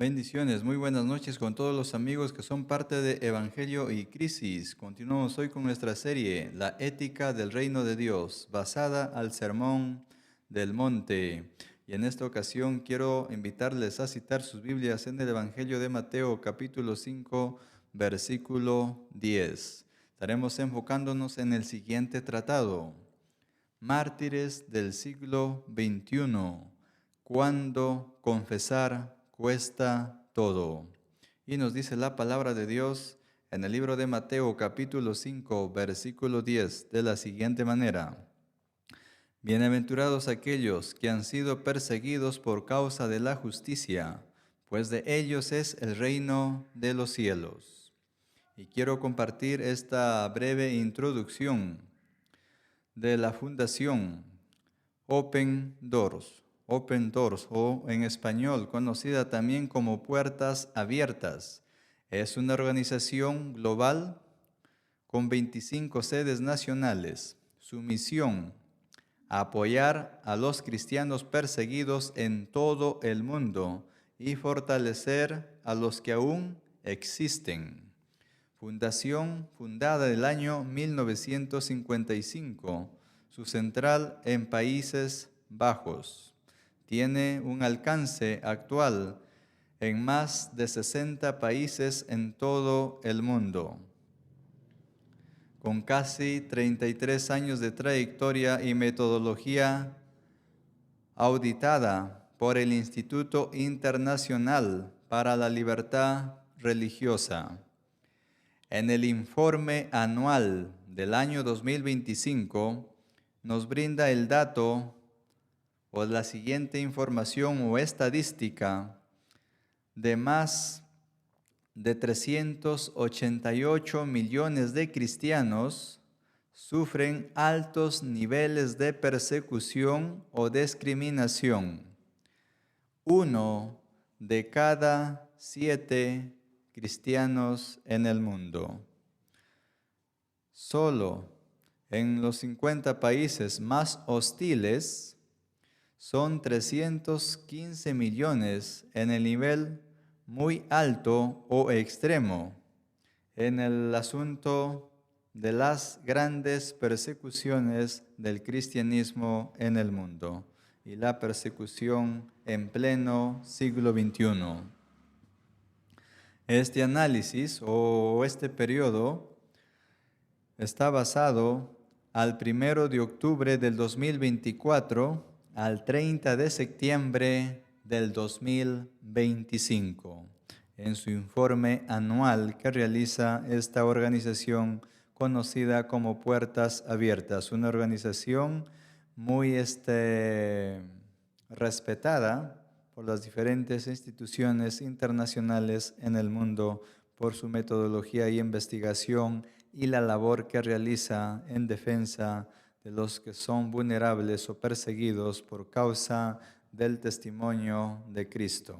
Bendiciones, muy buenas noches con todos los amigos que son parte de Evangelio y Crisis. Continuamos hoy con nuestra serie, La ética del reino de Dios, basada al Sermón del Monte. Y en esta ocasión quiero invitarles a citar sus Biblias en el Evangelio de Mateo, capítulo 5, versículo 10. Estaremos enfocándonos en el siguiente tratado. Mártires del siglo XXI, cuando confesar cuesta todo. Y nos dice la palabra de Dios en el libro de Mateo capítulo 5 versículo 10 de la siguiente manera. Bienaventurados aquellos que han sido perseguidos por causa de la justicia, pues de ellos es el reino de los cielos. Y quiero compartir esta breve introducción de la Fundación Open Doors o en español conocida también como Puertas Abiertas. Es una organización global con 25 sedes nacionales. Su misión, apoyar a los cristianos perseguidos en todo el mundo y fortalecer a los que aún existen. Fundación fundada en el año 1955, su central en Países Bajos. Tiene un alcance actual en más de 60 países en todo el mundo. Con casi 33 años de trayectoria y metodología auditada por el Instituto Internacional para la Libertad Religiosa. En el informe anual del año 2025 nos brinda el dato o la siguiente información o estadística de más de 388 millones de cristianos sufren altos niveles de persecución o discriminación. 1 de cada 7 cristianos en el mundo. Solo en los 50 países más hostiles son 315 millones en el nivel muy alto o extremo en el asunto de las grandes persecuciones del cristianismo en el mundo y la persecución en pleno siglo XXI. Este análisis o este periodo está basado al 1 de octubre del 2024 al 30 de septiembre del 2025, en su informe anual que realiza esta organización conocida como Puertas Abiertas, una organización muy respetada por las diferentes instituciones internacionales en el mundo por su metodología y investigación y la labor que realiza en defensa de los que son vulnerables o perseguidos por causa del testimonio de Cristo.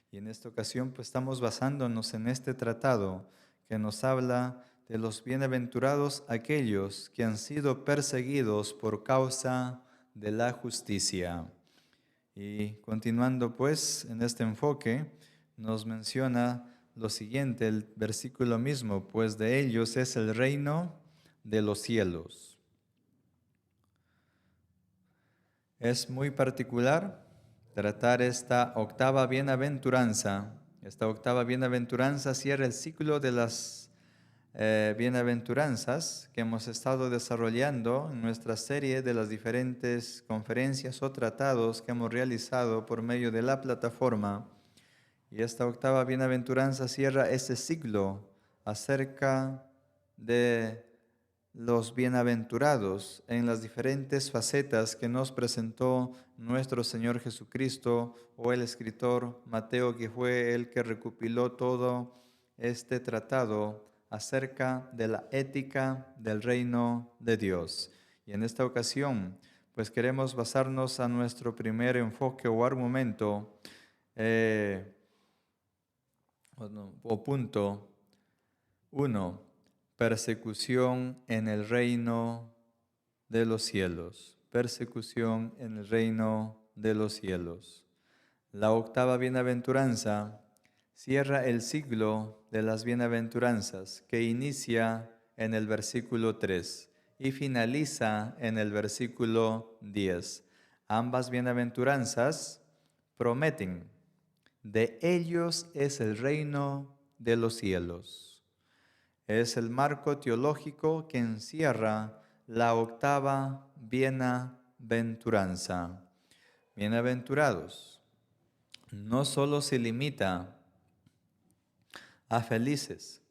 Y en esta ocasión pues estamos basándonos en este tratado que nos habla de los bienaventurados aquellos que han sido perseguidos por causa de la justicia. Y continuando pues en este enfoque, nos menciona lo siguiente, el versículo mismo, pues de ellos es el reino de los cielos. Es muy particular tratar esta octava bienaventuranza. Esta octava bienaventuranza cierra el ciclo de las bienaventuranzas que hemos estado desarrollando en nuestra serie de las diferentes conferencias o tratados que hemos realizado por medio de la plataforma. Y esta octava bienaventuranza cierra ese ciclo acerca de los bienaventurados en las diferentes facetas que nos presentó nuestro Señor Jesucristo o el escritor Mateo, que fue el que recopiló todo este tratado acerca de la ética del reino de Dios. Y en esta ocasión, pues queremos basarnos a nuestro primer enfoque o argumento o punto 1, persecución en el reino de los cielos. Persecución en el reino de los cielos. La octava bienaventuranza cierra el ciclo de las bienaventuranzas que inicia en el versículo 3 y finaliza en el versículo 10. Ambas bienaventuranzas prometen: de ellos es el reino de los cielos. Es el marco teológico que encierra la octava bienaventuranza. Bienaventurados no solo se limita a felices,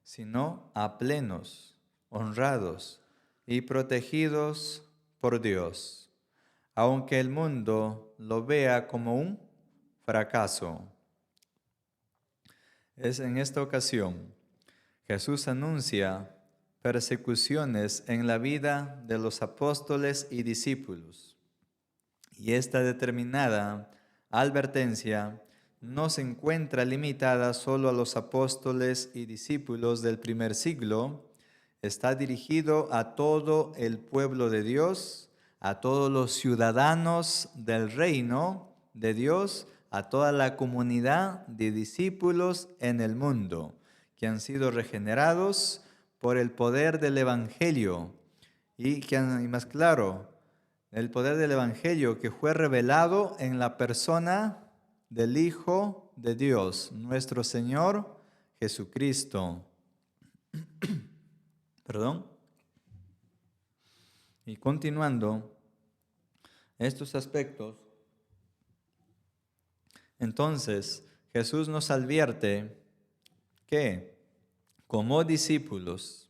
sino a plenos, honrados y protegidos por Dios, aunque el mundo lo vea como un fracaso. Es en esta ocasión Jesús anuncia persecuciones en la vida de los apóstoles y discípulos, y esta determinada advertencia no se encuentra limitada solo a los apóstoles y discípulos del primer siglo, está dirigido a todo el pueblo de Dios, a todos los ciudadanos del reino de Dios, a toda la comunidad de discípulos en el mundo, que han sido regenerados por el poder del Evangelio y más claro, el poder del Evangelio que fue revelado en la persona del Hijo de Dios, nuestro Señor Jesucristo. Perdón. Y continuando estos aspectos, entonces Jesús nos advierte que como discípulos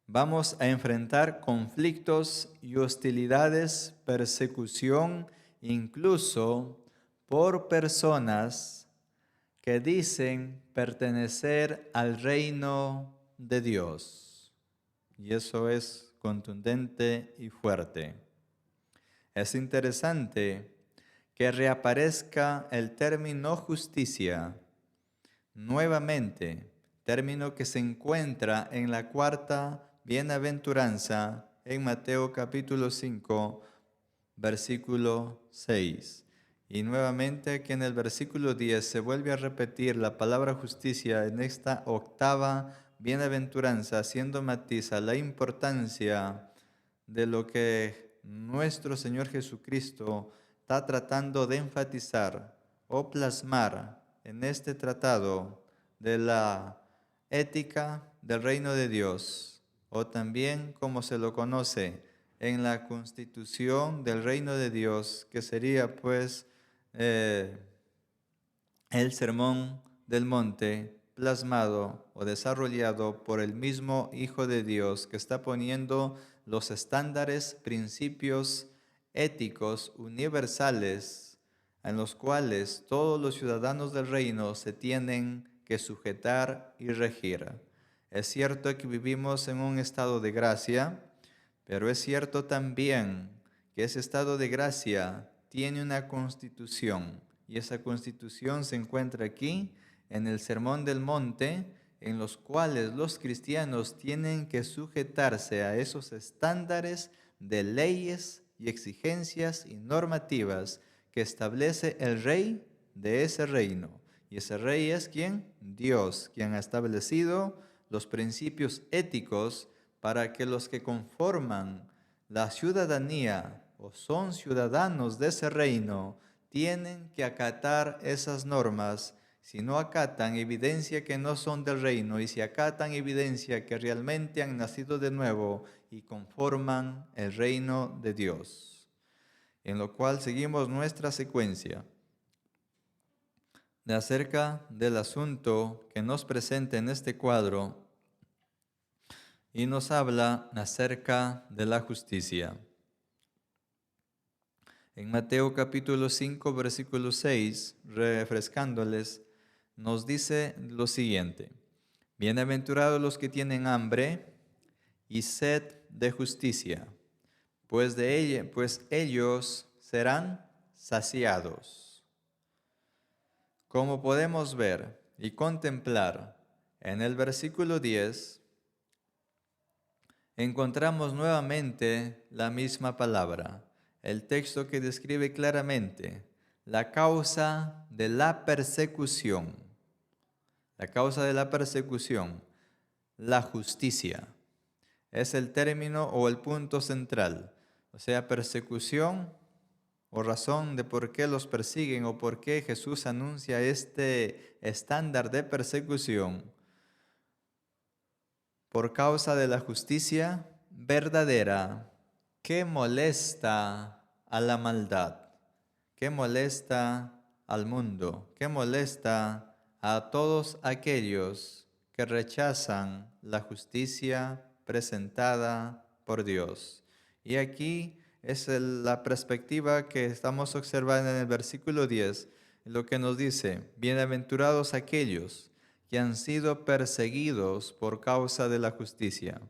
vamos a enfrentar conflictos y hostilidades, persecución, incluso por personas que dicen pertenecer al reino de Dios. Y eso es contundente y fuerte. Es interesante que reaparezca el término justicia nuevamente, término que se encuentra en la cuarta bienaventuranza en Mateo capítulo 5, versículo 6. Y nuevamente aquí en el versículo 10 se vuelve a repetir la palabra justicia en esta octava bienaventuranza, haciendo matiz a la importancia de lo que nuestro Señor Jesucristo está tratando de enfatizar o plasmar en este tratado de la ética del reino de Dios, o también como se lo conoce en la constitución del reino de Dios, que sería pues el sermón del monte plasmado o desarrollado por el mismo Hijo de Dios, que está poniendo los estándares, principios éticos universales en los cuales todos los ciudadanos del reino se tienen que sujetar y regir. Es cierto que vivimos en un estado de gracia, pero es cierto también que ese estado de gracia tiene una constitución, y esa constitución se encuentra aquí en el Sermón del Monte, en los cuales los cristianos tienen que sujetarse a esos estándares de leyes y exigencias y normativas que establece el rey de ese reino. Y ese rey es ¿quién? Dios, quien ha establecido los principios éticos para que los que conforman la ciudadanía o son ciudadanos de ese reino tienen que acatar esas normas. Si no acatan, evidencia que no son del reino, y si acatan, evidencia que realmente han nacido de nuevo y conforman el reino de Dios. En lo cual seguimos nuestra secuencia de acerca del asunto que nos presenta en este cuadro y nos habla acerca de la justicia. En Mateo capítulo 5, versículo 6, refrescándoles, nos dice lo siguiente: bienaventurados los que tienen hambre y sed de justicia, pues ellos serán saciados. Como podemos ver y contemplar en el versículo 10, encontramos nuevamente la misma palabra, el texto que describe claramente la causa de la persecución. La causa de la persecución, la justicia. Es el término o el punto central. O sea, persecución o razón de por qué los persiguen o por qué Jesús anuncia este estándar de persecución. Por causa de la justicia verdadera que molesta a la maldad, que molesta al mundo, que molesta a todos aquellos que rechazan la justicia presentada por Dios. Y aquí es la perspectiva que estamos observando en el versículo 10, lo que nos dice: bienaventurados aquellos que han sido perseguidos por causa de la justicia.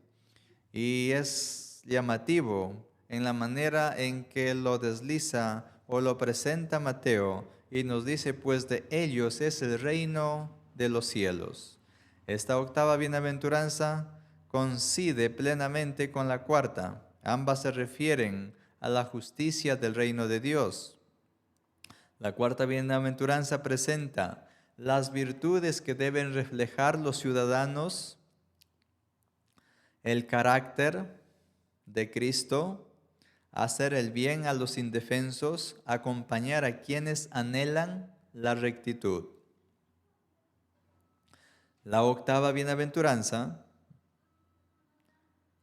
Y es llamativo en la manera en que lo desliza o lo presenta Mateo y nos dice, pues de ellos es el reino de los cielos. Esta octava bienaventuranza coincide plenamente con la cuarta. Ambas se refieren a la justicia del reino de Dios. La cuarta bienaventuranza presenta las virtudes que deben reflejar los ciudadanos, el carácter de Cristo, hacer el bien a los indefensos, acompañar a quienes anhelan la rectitud. La octava bienaventuranza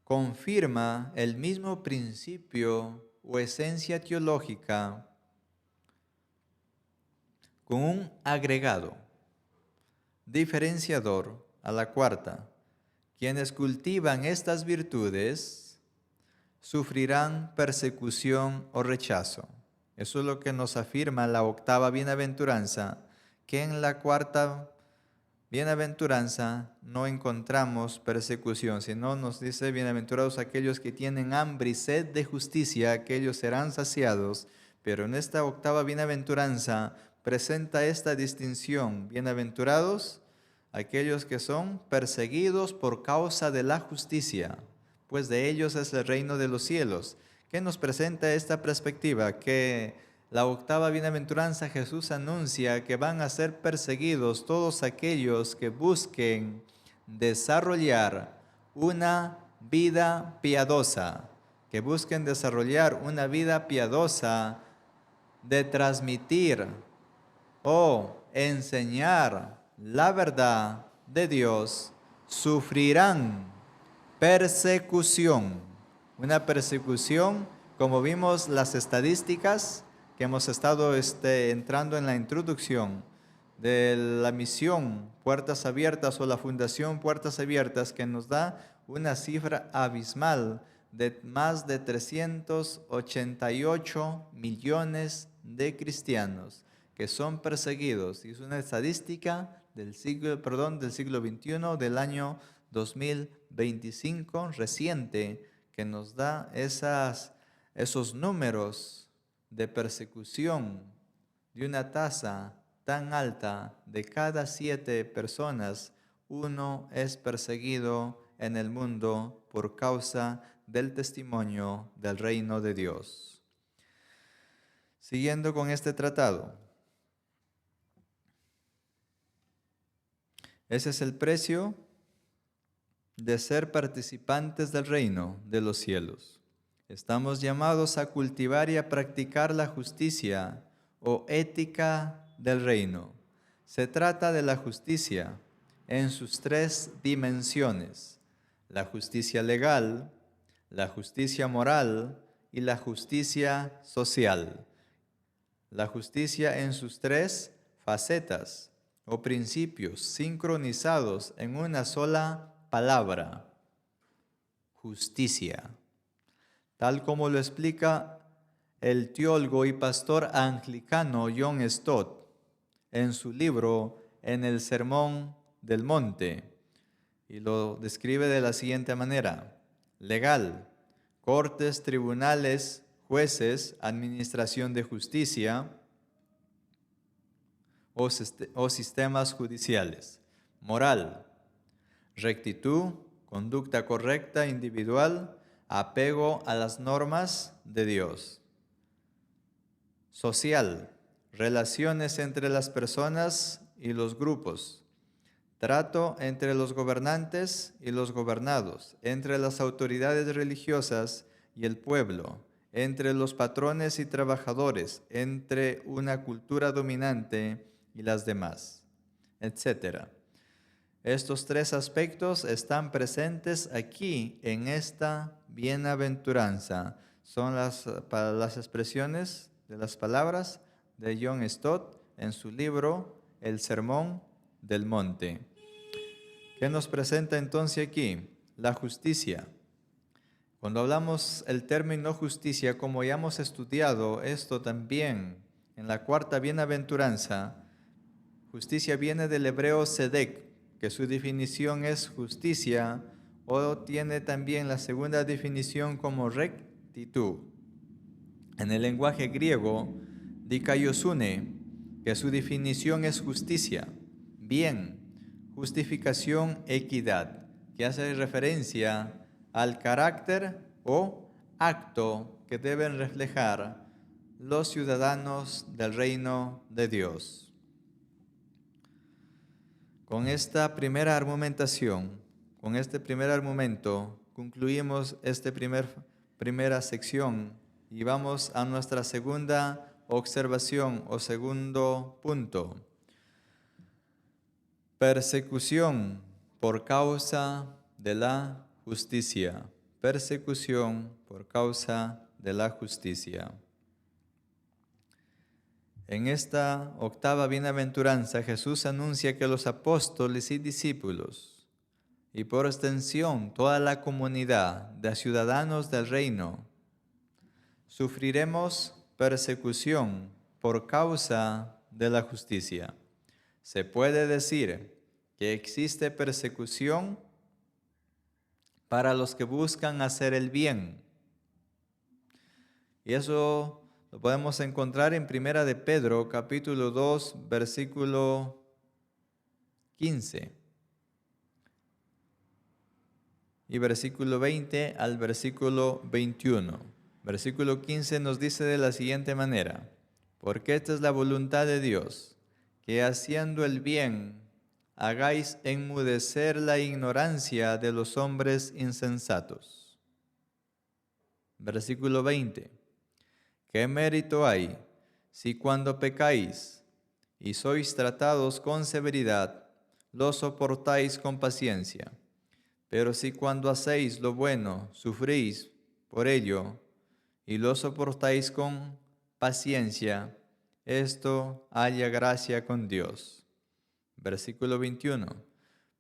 confirma el mismo principio o esencia teológica con un agregado diferenciador a la cuarta. Quienes cultivan estas virtudes sufrirán persecución o rechazo. Eso es lo que nos afirma la octava bienaventuranza, que en la cuarta bienaventuranza no encontramos persecución, sino nos dice: bienaventurados aquellos que tienen hambre y sed de justicia, aquellos serán saciados. Pero en esta octava bienaventuranza presenta esta distinción: bienaventurados aquellos que son perseguidos por causa de la justicia, pues de ellos es el reino de los cielos. ¿Qué nos presenta esta perspectiva? Que la octava bienaventuranza Jesús anuncia que van a ser perseguidos todos aquellos que busquen desarrollar una vida piadosa, que busquen desarrollar una vida piadosa de transmitir o enseñar la verdad de Dios, sufrirán persecución. Una persecución, como vimos las estadísticas que hemos estado entrando en la introducción de la misión Puertas Abiertas o la Fundación Puertas Abiertas, que nos da una cifra abismal de más de 388 millones de cristianos que son perseguidos. Y es una estadística del siglo XXI, del año 2025, reciente, que nos da esos números de persecución de una tasa tan alta. De cada 7 personas, 1 es perseguido en el mundo por causa del testimonio del reino de Dios. Siguiendo con este tratado, ese es el precio de ser participantes del reino de los cielos. Estamos llamados a cultivar y a practicar la justicia o ética del reino. Se trata de la justicia en sus 3 dimensiones: la justicia legal, la justicia moral y la justicia social. La justicia en sus 3 facetas o principios sincronizados en una sola palabra: justicia. Tal como lo explica el teólogo y pastor anglicano John Stott en su libro En el Sermón del Monte, y lo describe de la siguiente manera: legal, cortes, tribunales, jueces, administración de justicia o sistemas judiciales. Moral, rectitud, conducta correcta individual, apego a las normas de Dios. Social, relaciones entre las personas y los grupos, trato entre los gobernantes y los gobernados, entre las autoridades religiosas y el pueblo, entre los patrones y trabajadores, entre una cultura dominante y las demás, etc. Estos tres aspectos están presentes aquí en esta bienaventuranza. Son las expresiones de las palabras de John Stott en su libro El Sermón del Monte. ¿Qué nos presenta entonces aquí? La justicia. Cuando hablamos el término justicia, como ya hemos estudiado esto también en la cuarta bienaventuranza, justicia viene del hebreo tzedek, que su definición es justicia, o tiene también la segunda definición como rectitud. En el lenguaje griego, dikaiosune, que su definición es justicia, bien, justificación, equidad, que hace referencia al carácter o acto que deben reflejar los ciudadanos del reino de Dios. Con esta primera argumentación, con este primer argumento, concluimos esta primera sección y vamos a nuestra segunda observación o segundo punto. Persecución por causa de la justicia. Persecución por causa de la justicia. En esta octava bienaventuranza, Jesús anuncia que los apóstoles y discípulos, y por extensión toda la comunidad de ciudadanos del reino, sufriremos persecución por causa de la justicia. Se puede decir que existe persecución para los que buscan hacer el bien. Y eso lo podemos encontrar en Primera de Pedro, capítulo 2, versículo 15. Y versículo 20 al versículo 21. Versículo 15 nos dice de la siguiente manera: porque esta es la voluntad de Dios, que haciendo el bien hagáis enmudecer la ignorancia de los hombres insensatos. Versículo 20. ¿Qué mérito hay si cuando pecáis y sois tratados con severidad, lo soportáis con paciencia? Pero si cuando hacéis lo bueno, sufrís por ello y lo soportáis con paciencia, esto halla gracia con Dios. Versículo 21.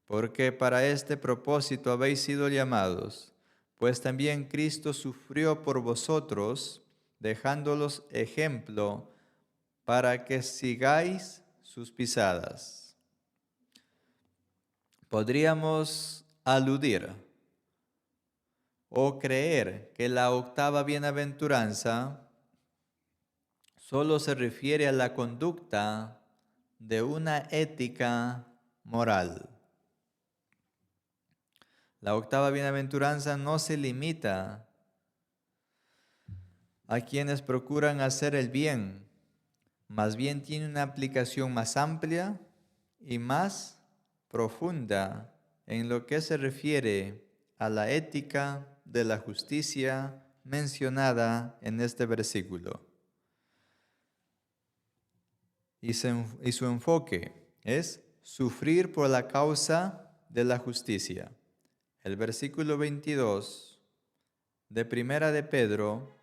Porque para este propósito habéis sido llamados, pues también Cristo sufrió por vosotros, dejándolos ejemplo para que sigáis sus pisadas. Podríamos aludir o creer que la octava bienaventuranza solo se refiere a la conducta de una ética moral. La octava bienaventuranza no se limita a quienes procuran hacer el bien, más bien tiene una aplicación más amplia y más profunda en lo que se refiere a la ética de la justicia mencionada en este versículo. Y su enfoque es sufrir por la causa de la justicia. El versículo 22 de Primera de Pedro,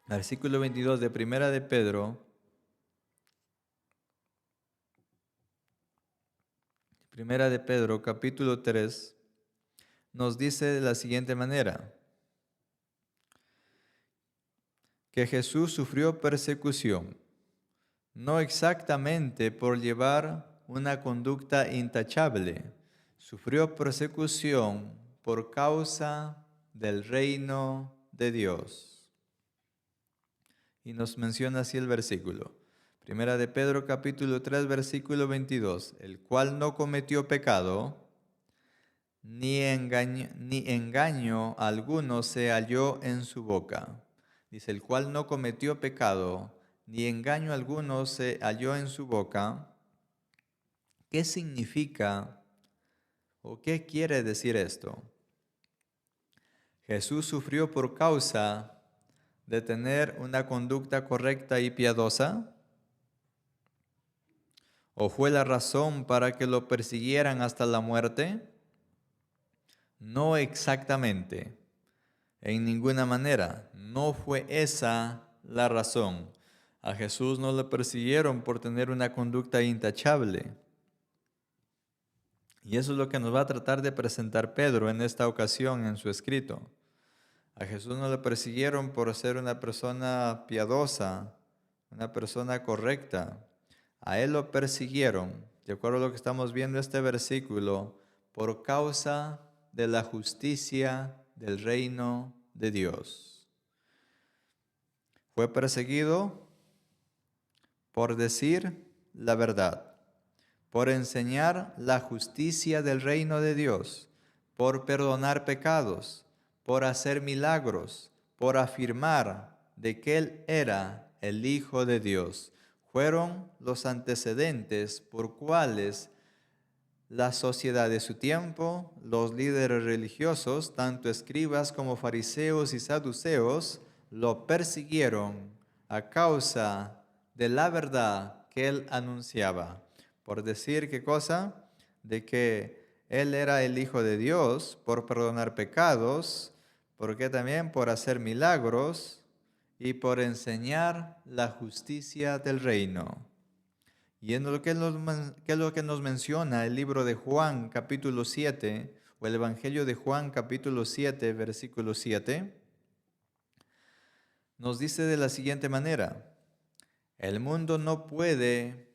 versículo 22 de Primera de Pedro, Primera de Pedro, capítulo 3, nos dice de la siguiente manera: que Jesús sufrió persecución, no exactamente por llevar una conducta intachable, sufrió persecución por causa del reino de Dios. Y nos menciona así el versículo. Primera de Pedro capítulo 3 versículo 22. El cual no cometió pecado, ni engaño alguno se halló en su boca. Dice, el cual no cometió pecado, ni engaño alguno se halló en su boca. ¿Qué significa o qué quiere decir esto? Jesús sufrió por causa de tener una conducta correcta y piadosa, ¿o fue la razón para que lo persiguieran hasta la muerte? No exactamente, en ninguna manera. No fue esa la razón. A Jesús no le persiguieron por tener una conducta intachable. Y eso es lo que nos va a tratar de presentar Pedro en esta ocasión en su escrito. A Jesús no le persiguieron por ser una persona piadosa, una persona correcta. A él lo persiguieron, de acuerdo a lo que estamos viendo este versículo, por causa de la justicia del reino de Dios. Fue perseguido por decir la verdad, por enseñar la justicia del reino de Dios, por perdonar pecados, por hacer milagros, por afirmar de que Él era el Hijo de Dios. Fueron los antecedentes por cuales la sociedad de su tiempo, los líderes religiosos, tanto escribas como fariseos y saduceos, lo persiguieron a causa de la verdad que Él anunciaba. Por decir qué cosa, de que Él era el Hijo de Dios, por perdonar pecados, porque también por hacer milagros y por enseñar la justicia del reino. Y en lo que es lo que nos menciona el libro de Juan capítulo 7, o el Evangelio de Juan capítulo 7, versículo 7, nos dice de la siguiente manera: el mundo no puede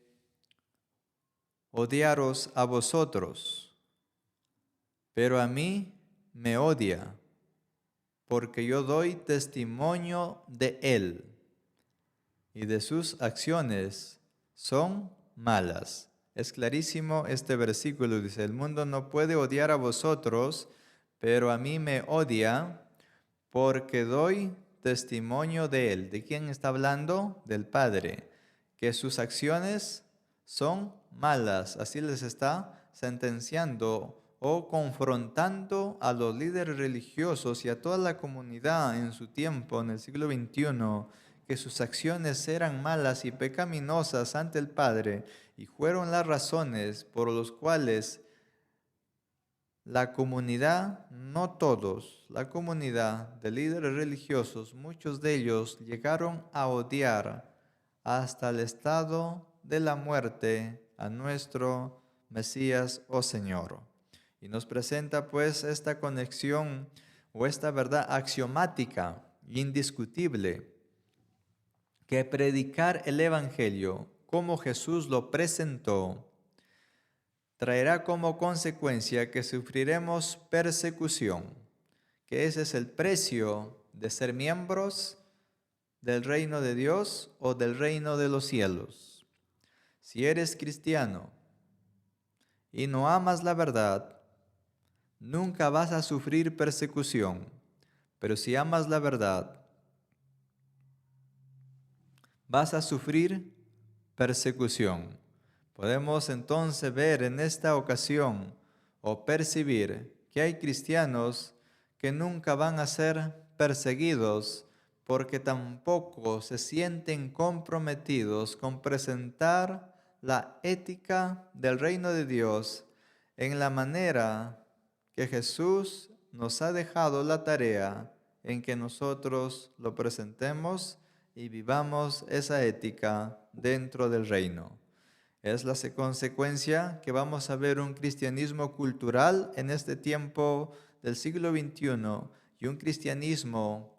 odiaros a vosotros, pero a mí me odia, porque yo doy testimonio de él, y de sus acciones son malas. Es clarísimo este versículo, dice, el mundo no puede odiar a vosotros, pero a mí me odia, porque doy testimonio de él. ¿De quién está hablando? Del Padre, que sus acciones son malas. Así les está sentenciando o confrontando a los líderes religiosos y a toda la comunidad en su tiempo, en el siglo XXI, que sus acciones eran malas y pecaminosas ante el Padre, y fueron las razones por las cuales la comunidad, no todos, la comunidad de líderes religiosos, muchos de ellos llegaron a odiar hasta el estado de la muerte a nuestro Mesías o Señor. Y nos presenta pues esta conexión o esta verdad axiomática, indiscutible, que predicar el Evangelio como Jesús lo presentó traerá como consecuencia que sufriremos persecución, que ese es el precio de ser miembros del reino de Dios o del reino de los cielos. Si eres cristiano y no amas la verdad, nunca vas a sufrir persecución, pero si amas la verdad, vas a sufrir persecución. Podemos entonces ver en esta ocasión o percibir que hay cristianos que nunca van a ser perseguidos porque tampoco se sienten comprometidos con presentar la ética del reino de Dios en la manera que Jesús nos ha dejado la tarea en que nosotros lo presentemos y vivamos esa ética dentro del reino. Es la consecuencia que vamos a ver un cristianismo cultural en este tiempo del siglo XXI y un cristianismo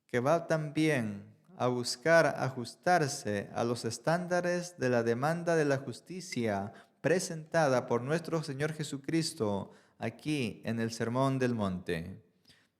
que va también a buscar ajustarse a los estándares de la demanda de la justicia presentada por nuestro Señor Jesucristo aquí en el Sermón del Monte.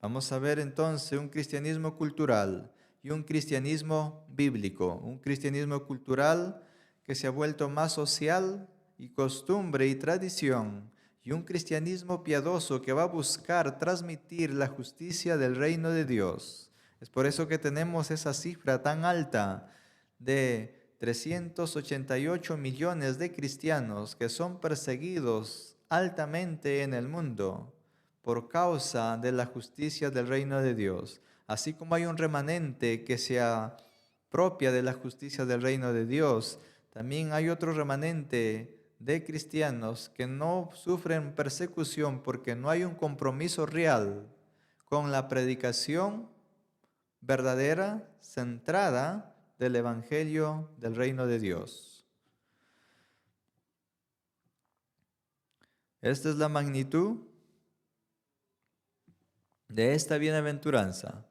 Vamos a ver entonces un cristianismo cultural y un cristianismo bíblico, un cristianismo cultural que se ha vuelto más social y costumbre y tradición, y un cristianismo piadoso que va a buscar transmitir la justicia del reino de Dios. Es por eso que tenemos esa cifra tan alta de 388 millones de cristianos que son perseguidos altamente en el mundo por causa de la justicia del reino de Dios. Así como hay un remanente que se apropia de la justicia del reino de Dios, también hay otro remanente de cristianos que no sufren persecución porque no hay un compromiso real con la predicación verdadera, centrada del Evangelio del reino de Dios. Esta es la magnitud de esta bienaventuranza.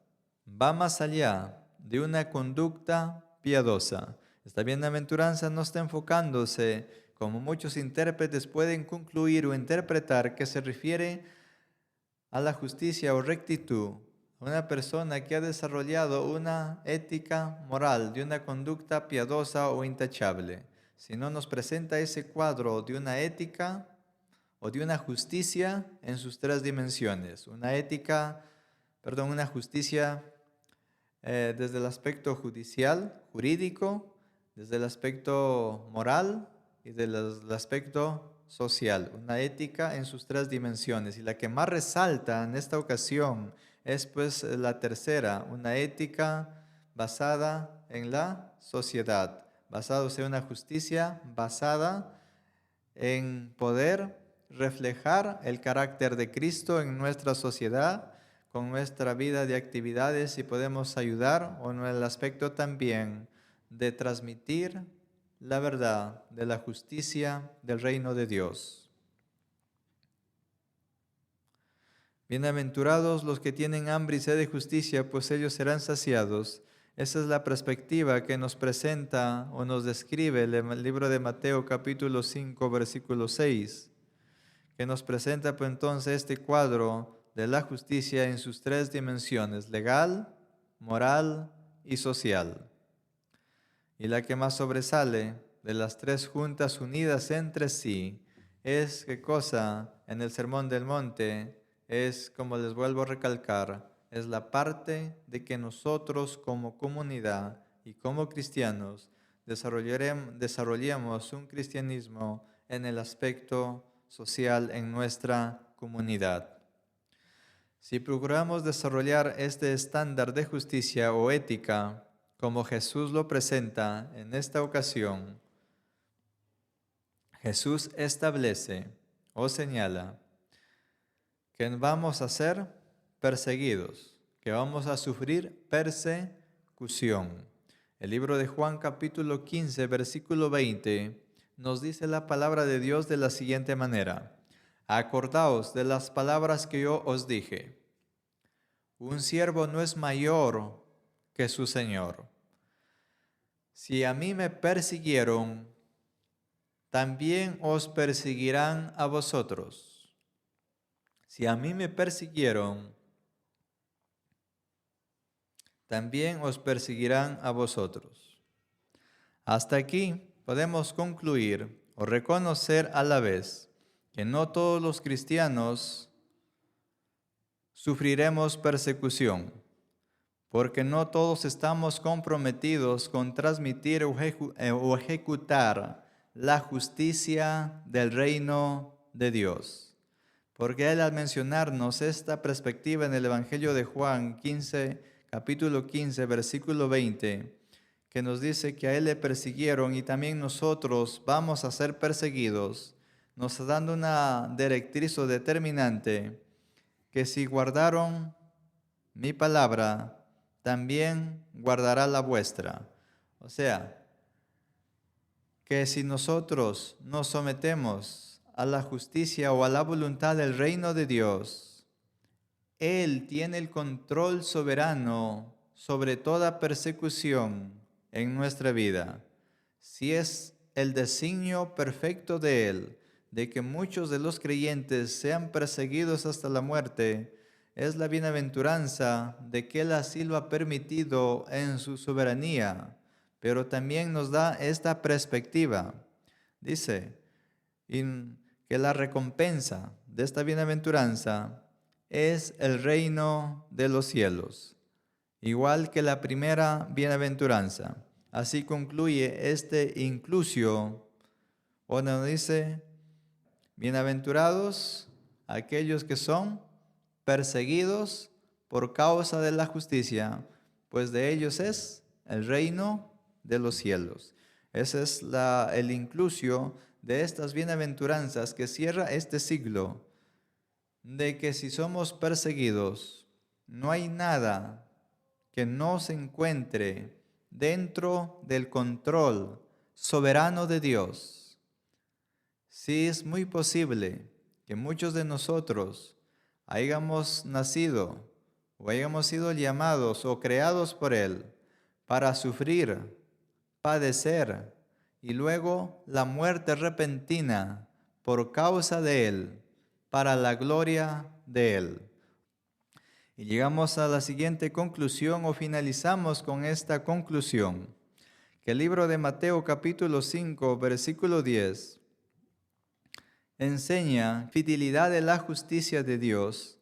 Va más allá de una conducta piadosa. Esta bienaventuranza no está enfocándose, como muchos intérpretes pueden concluir o interpretar, que se refiere a la justicia o rectitud. Una persona que ha desarrollado una ética moral, de una conducta piadosa o intachable. Sino nos presenta ese cuadro de una ética o de una justicia en sus tres dimensiones. Una justicia desde el aspecto judicial, jurídico, desde el aspecto moral y desde el aspecto social. Una ética en sus tres dimensiones. Y la que más resalta en esta ocasión es pues la tercera, una ética basada en la sociedad, basada en una justicia basada en poder reflejar el carácter de Cristo en nuestra sociedad, con nuestra vida de actividades, y podemos ayudar, o en el aspecto también de transmitir la verdad de la justicia del reino de Dios. Bienaventurados los que tienen hambre y sed de justicia, pues ellos serán saciados. Esa es la perspectiva que nos presenta o nos describe el libro de Mateo capítulo 5, versículo 6, que nos presenta pues entonces este cuadro de la justicia en sus tres dimensiones: legal, moral y social. Y la que más sobresale de las tres juntas unidas entre sí es, ¿qué cosa? En el Sermón del Monte es, como les vuelvo a recalcar, es la parte de que nosotros como comunidad y como cristianos desarrollemos un cristianismo en el aspecto social en nuestra comunidad. Si procuramos desarrollar este estándar de justicia o ética como Jesús lo presenta en esta ocasión, Jesús establece o señala que vamos a ser perseguidos, que vamos a sufrir persecución. El libro de Juan capítulo 15, versículo 20, nos dice la palabra de Dios de la siguiente manera: acordaos de las palabras que yo os dije. Un siervo no es mayor que su Señor. Si a mí me persiguieron, también os perseguirán a vosotros. Si a mí me persiguieron, también os perseguirán a vosotros. Hasta aquí podemos concluir o reconocer a la vez que no todos los cristianos sufriremos persecución, porque no todos estamos comprometidos con transmitir o ejecutar la justicia del reino de Dios. Porque Él, al mencionarnos esta perspectiva en el Evangelio de Juan 15, capítulo 15, versículo 20, que nos dice que a Él le persiguieron y también nosotros vamos a ser perseguidos, nos está dando una directriz o determinante, que si guardaron mi palabra, también guardará la vuestra. O sea, que si nosotros nos sometemos a la justicia o a la voluntad del reino de Dios, Él tiene el control soberano sobre toda persecución en nuestra vida. Si es el designio perfecto de Él, de que muchos de los creyentes sean perseguidos hasta la muerte, es la bienaventuranza de que Él así lo ha permitido en su soberanía, pero también nos da esta perspectiva. Dice que la recompensa de esta bienaventuranza es el reino de los cielos, igual que la primera bienaventuranza. Así concluye este inclusio, donde dice, bienaventurados aquellos que son perseguidos por causa de la justicia, pues de ellos es el reino de los cielos. Ese es el inclusio de estas bienaventuranzas que cierra este siglo, de que si somos perseguidos, no hay nada que no se encuentre dentro del control soberano de Dios. Sí, es muy posible que muchos de nosotros hayamos nacido o hayamos sido llamados o creados por Él para sufrir, padecer y luego la muerte repentina por causa de Él, para la gloria de Él. Y llegamos a la siguiente conclusión o finalizamos con esta conclusión, que el libro de Mateo capítulo 5, versículo 10, enseña fidelidad de la justicia de Dios,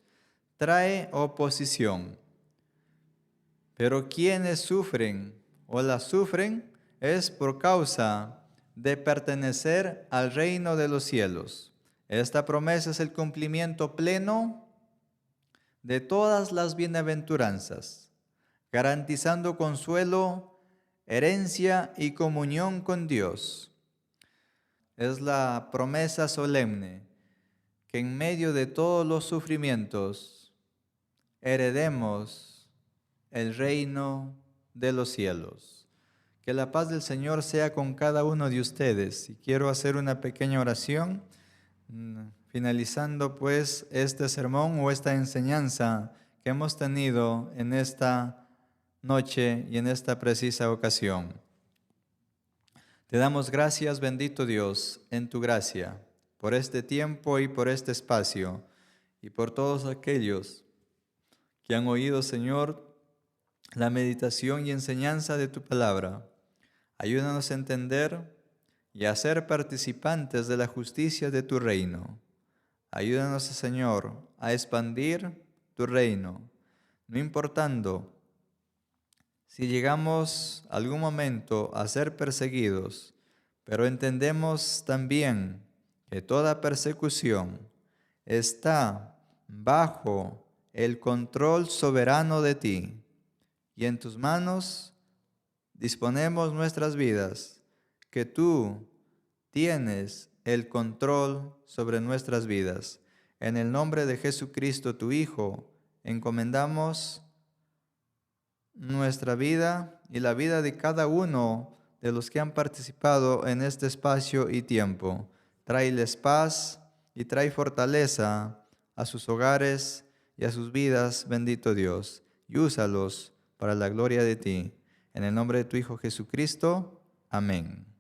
trae oposición. Pero quienes sufren o la sufren es por causa de pertenecer al reino de los cielos. Esta promesa es el cumplimiento pleno de todas las bienaventuranzas, garantizando consuelo, herencia y comunión con Dios. Es la promesa solemne que en medio de todos los sufrimientos heredemos el reino de los cielos. Que la paz del Señor sea con cada uno de ustedes. Y quiero hacer una pequeña oración, finalizando pues este sermón o esta enseñanza que hemos tenido en esta noche y en esta precisa ocasión. Te damos gracias, bendito Dios, en tu gracia, por este tiempo y por este espacio, y por todos aquellos que han oído, Señor, la meditación y enseñanza de tu palabra. Ayúdanos a entender y a ser participantes de la justicia de tu reino. Ayúdanos, Señor, a expandir tu reino, no importando si llegamos algún momento a ser perseguidos, pero entendemos también que toda persecución está bajo el control soberano de ti, y en tus manos disponemos nuestras vidas, que tú tienes el control sobre nuestras vidas. En el nombre de Jesucristo, tu Hijo, encomendamos nuestra vida y la vida de cada uno de los que han participado en este espacio y tiempo. Tráeles paz y trae fortaleza a sus hogares y a sus vidas, bendito Dios, y úsalos para la gloria de ti. En el nombre de tu Hijo Jesucristo, amén.